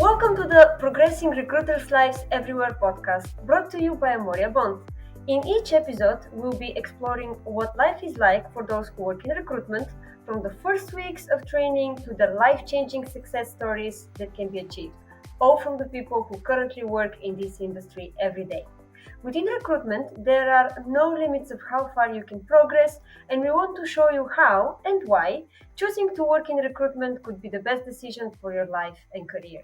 Welcome to the Progressing Recruiters' Lives Everywhere podcast, brought to you by Amoria Bond. In each episode, we'll be exploring what life is like for those who work in recruitment, from the first weeks of training to the life-changing success stories that can be achieved, all from the people who currently work in this industry every day. Within recruitment, there are no limits of how far you can progress, and we want to show you how and why choosing to work in recruitment could be the best decision for your life and career.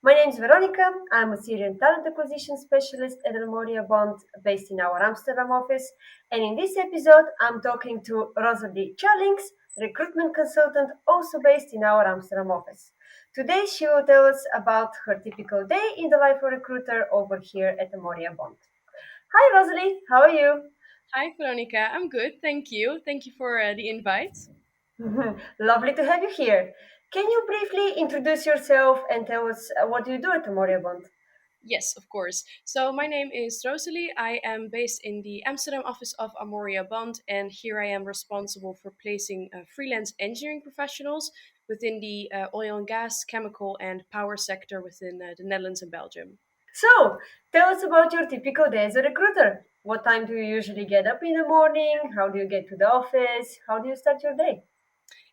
My name is Veronica. I'm a Syrian talent acquisition specialist at Amoria Bond based in our Amsterdam office. And in this episode, I'm talking to Rosalie Tjallinks, recruitment consultant also based in our Amsterdam office. Today, she will tell us about her typical day in the life of a recruiter over here at Amoria Bond. Hi, Rosalie. How are you? Hi, Veronica. I'm good. Thank you. Thank you for the invite. Lovely to have you here. Can you briefly introduce yourself and tell us what you do at Amoria Bond? Yes, of course. So, my name is Rosalie. I am based in the Amsterdam office of Amoria Bond, and here I am responsible for placing freelance engineering professionals within the oil and gas, chemical, and power sector within the Netherlands and Belgium. So, tell us about your typical day as a recruiter. What time do you usually get up in the morning? How do you get to the office? How do you start your day?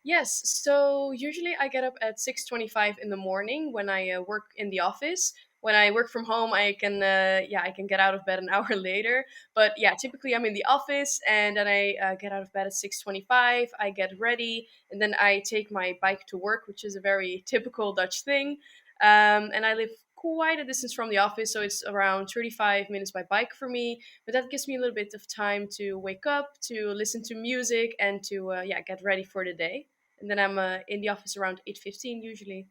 Yes, so usually I get up at 6:25 in the morning when I work in the office. When I work from home, I can get out of bed an hour later. But yeah, typically I'm in the office and then I get out of bed at 6:25. I get ready and then I take my bike to work, which is a very typical Dutch thing. And I live quite a distance from the office, so it's around 35 minutes by bike for me. But that gives me a little bit of time to wake up, to listen to music, and to get ready for the day. And then I'm in the office around 8:15 usually.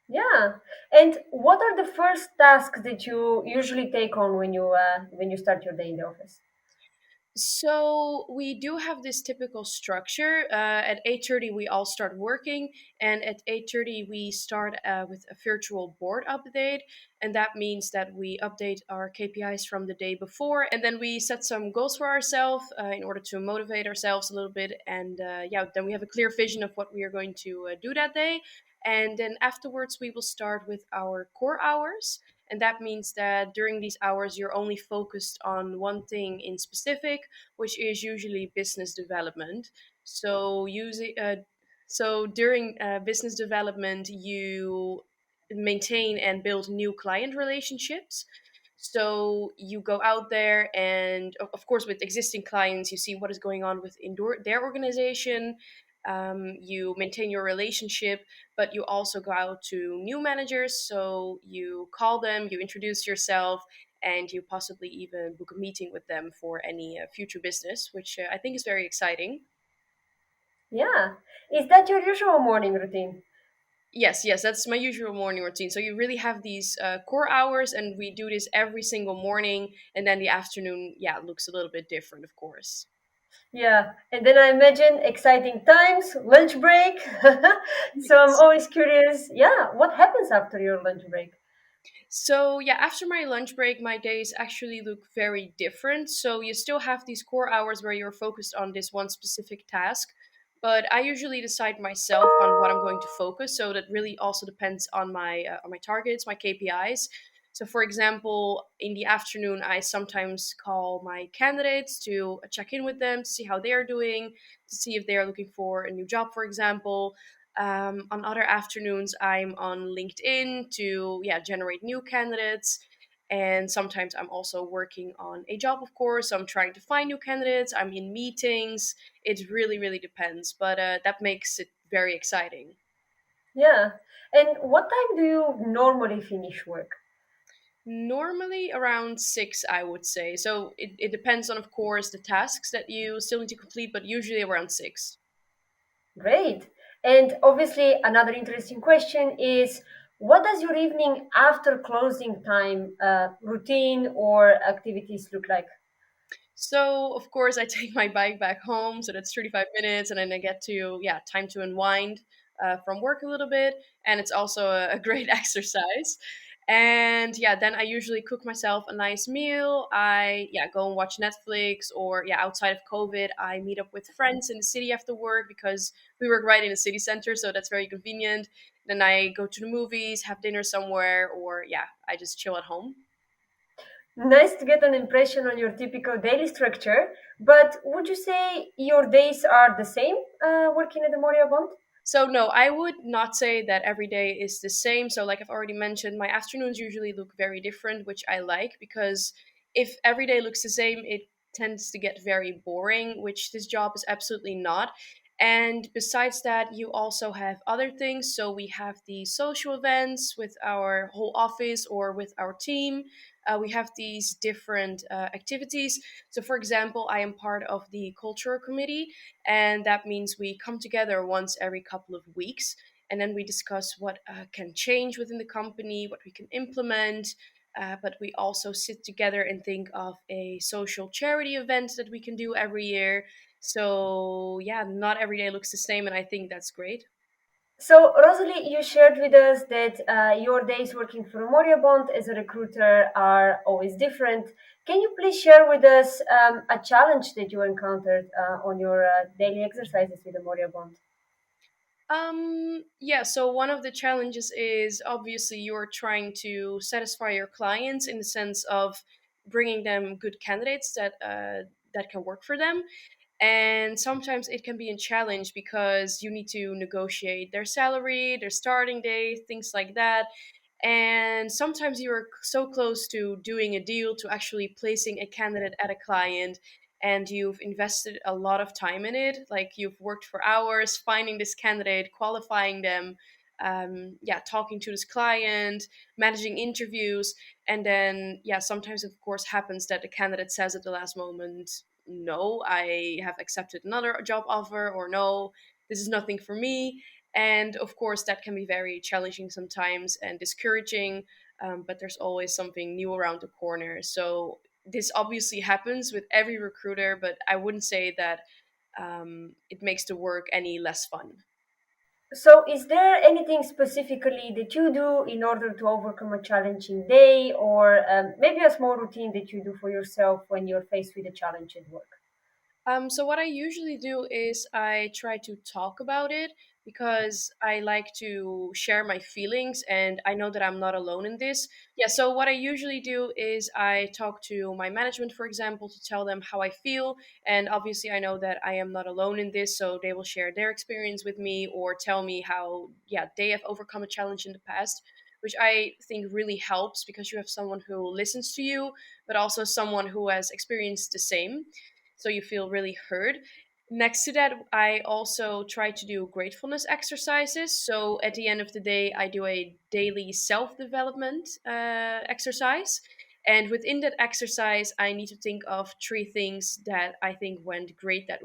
Yeah. And what are the first tasks that you usually take on when you start your day in the office? So we do have this typical structure. At 8:30 we all start working, and at 8:30 we start with a virtual board update, and that means that we update our KPIs from the day before, and then we set some goals for ourselves in order to motivate ourselves a little bit, and then we have a clear vision of what we are going to do that day, and then afterwards we will start with our core hours. And that means that during these hours, you're only focused on one thing in specific, which is usually business development. So, during business development, you maintain and build new client relationships. So you go out there, and of course, with existing clients, you see what is going on within their organization. You maintain your relationship, but you also go out to new managers. So you call them, you introduce yourself, and you possibly even book a meeting with them for any future business, which I think is very exciting. Yeah. Is that your usual morning routine? Yes, yes, that's my usual morning routine. So you really have these core hours, and we do this every single morning. And then the afternoon, yeah, looks a little bit different, of course. Yeah. And then I imagine exciting times, lunch break. So I'm Yes. always curious. Yeah, what happens after your lunch break? So yeah, after my lunch break, my days actually look very different. So you still have these core hours where you're focused on this one specific task, but I usually decide myself on what I'm going to focus. So that really also depends on my targets, my KPIs. So for example, in the afternoon, I sometimes call my candidates to check in with them to see how they are doing, to see if they are looking for a new job, for example. On other afternoons, I'm on LinkedIn to generate new candidates. And sometimes I'm also working on a job, of course. So I'm trying to find new candidates. I'm in meetings. It really, really depends. But that makes it very exciting. Yeah. And what time do you normally finish work? Normally around 6, I would say. So it depends on, of course, the tasks that you still need to complete, but usually around 6. Great. And obviously, another interesting question is what does your evening after closing time routine or activities look like? So of course I take my bike back home, so that's 35 minutes, and then I get to time to unwind from work a little bit, and it's also a great exercise. And then I usually cook myself a nice meal. I go and watch Netflix, or outside of COVID, I meet up with friends in the city after work because we work right in the city center, so that's very convenient. Then I go to the movies, have dinner somewhere, or yeah, I just chill at home. Nice to get an impression on your typical daily structure, but would you say your days are the same working at the Moria Bond? So no, I would not say that every day is the same. So like I've already mentioned, my afternoons usually look very different, which I like because if every day looks the same, it tends to get very boring, which this job is absolutely not. And besides that, you also have other things. So we have the social events with our whole office or with our team. We have these different activities. So, for example, I am part of the cultural committee, and that means we come together once every couple of weeks, and then we discuss what can change within the company, what we can implement. But we also sit together and think of a social charity event that we can do every year. So yeah, not every day looks the same, and I think that's great. So, Rosalie, you shared with us that your days working for Moria Bond as a recruiter are always different. Can you please share with us a challenge that you encountered on your daily exercises with the Moria Bond? Yeah, so one of the challenges is obviously you're trying to satisfy your clients in the sense of bringing them good candidates that can work for them. And sometimes it can be a challenge because you need to negotiate their salary, their starting day, things like that. And sometimes you're so close to doing a deal, to actually placing a candidate at a client, and you've invested a lot of time in it. Like you've worked for hours finding this candidate, qualifying them, yeah, talking to this client, managing interviews. And then, yeah, sometimes, of course, happens that the candidate says at the last moment, no, I have accepted another job offer, or no, this is nothing for me. And of course, that can be very challenging sometimes and discouraging, but there's always something new around the corner. So, this obviously happens with every recruiter, but I wouldn't say that it makes the work any less fun. So, is there anything specifically that you do in order to overcome a challenging day, or maybe a small routine that you do for yourself when you're faced with a challenge at work? So what I usually do is I try to talk about it because I like to share my feelings, and I know that I'm not alone in this. Yeah, so what I usually do is I talk to my management, for example, to tell them how I feel, and obviously I know that I am not alone in this, so they will share their experience with me or tell me how, yeah, they have overcome a challenge in the past, which I think really helps because you have someone who listens to you, but also someone who has experienced the same, so you feel really heard. Next to that, I also try to do gratefulness exercises. So at the end of the day, I do a daily self development exercise. And within that exercise, I need to think of three things that I think went great that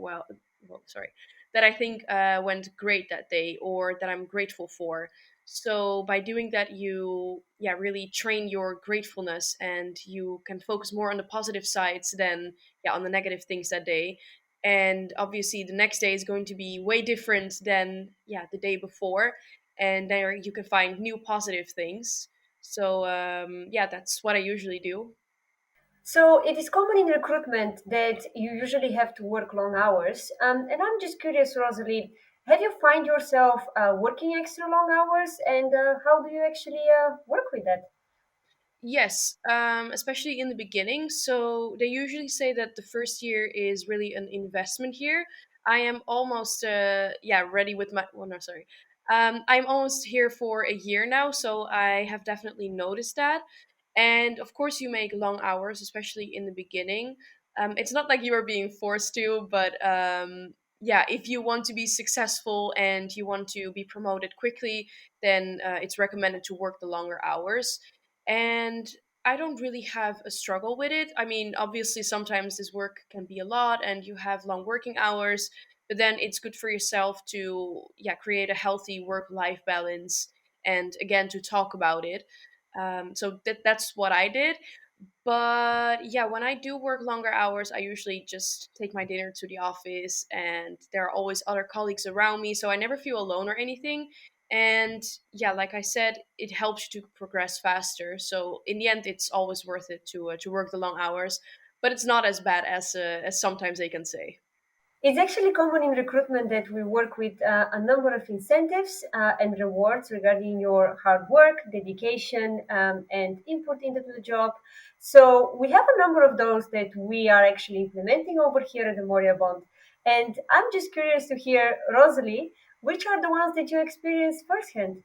I think went great that day or that I'm grateful for. So by doing that, you, yeah, really train your gratefulness, and you can focus more on the positive sides than, yeah, on the negative things that day. And obviously the next day is going to be way different than, yeah, the day before, and there you can find new positive things. So yeah, that's what I usually do. So it is common in recruitment that you usually have to work long hours. And I'm just curious, Rosalie, have you find yourself working extra long hours, and how do you actually work with that? Yes, especially in the beginning. So they usually say that the first year is really an investment year. I am almost, yeah, ready with my. Well, no, sorry. I'm almost here for a year now, so I have definitely noticed that. And of course, you make long hours, especially in the beginning. It's not like you are being forced to, but yeah, if you want to be successful and you want to be promoted quickly, then it's recommended to work the longer hours. And I don't really have a struggle with it. I mean, obviously, sometimes this work can be a lot and you have long working hours, but then it's good for yourself to, yeah, create a healthy work life balance and again to talk about it. So that's what I did. But yeah, when I do work longer hours, I usually just take my dinner to the office, and there are always other colleagues around me, so I never feel alone or anything. And yeah, like I said, it helps you to progress faster. So in the end, it's always worth it to work the long hours, but it's not as bad as sometimes they can say. It's actually common in recruitment that we work with a number of incentives and rewards regarding your hard work, dedication, and input into the job. So we have a number of those that we are actually implementing over here at the Moria Bond. And I'm just curious to hear, Rosalie, which are the ones that you experienced firsthand?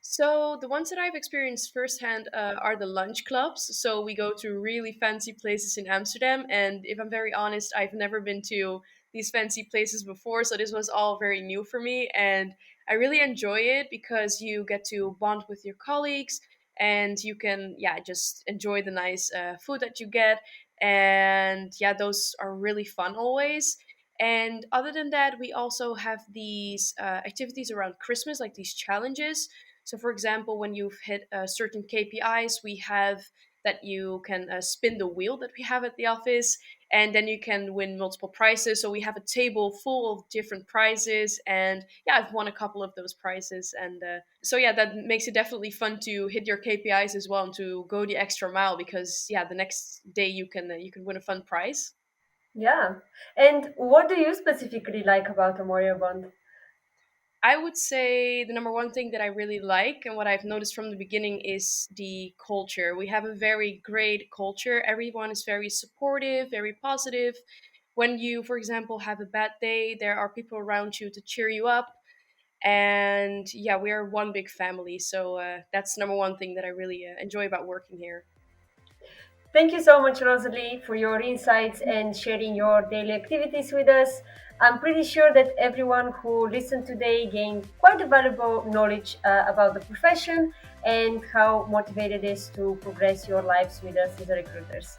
So the ones that I've experienced firsthand are the lunch clubs. So we go to really fancy places in Amsterdam, and if I'm very honest, I've never been to these fancy places before, so this was all very new for me, and I really enjoy it because you get to bond with your colleagues, and you can just enjoy the nice food that you get, and yeah, those are really fun always. And other than that, we also have these activities around Christmas, like these challenges. So, for example, when you've hit certain KPIs, we have that you can spin the wheel that we have at the office, and then you can win multiple prizes. So we have a table full of different prizes, and yeah, I've won a couple of those prizes, and so yeah, that makes it definitely fun to hit your KPIs as well and to go the extra mile because yeah, the next day you can win a fun prize. Yeah. And what do you specifically like about Amoria Bond? I would say the number one thing that I really like and what I've noticed from the beginning is the culture. We have a very great culture. Everyone is very supportive, very positive. When you, for example, have a bad day, there are people around you to cheer you up. And yeah, we are one big family. So that's number one thing that I really enjoy about working here. Thank you so much, Rosalie, for your insights and sharing your daily activities with us. I'm pretty sure that everyone who listened today gained quite a valuable knowledge about the profession and how motivated it is to progress your lives with us as recruiters.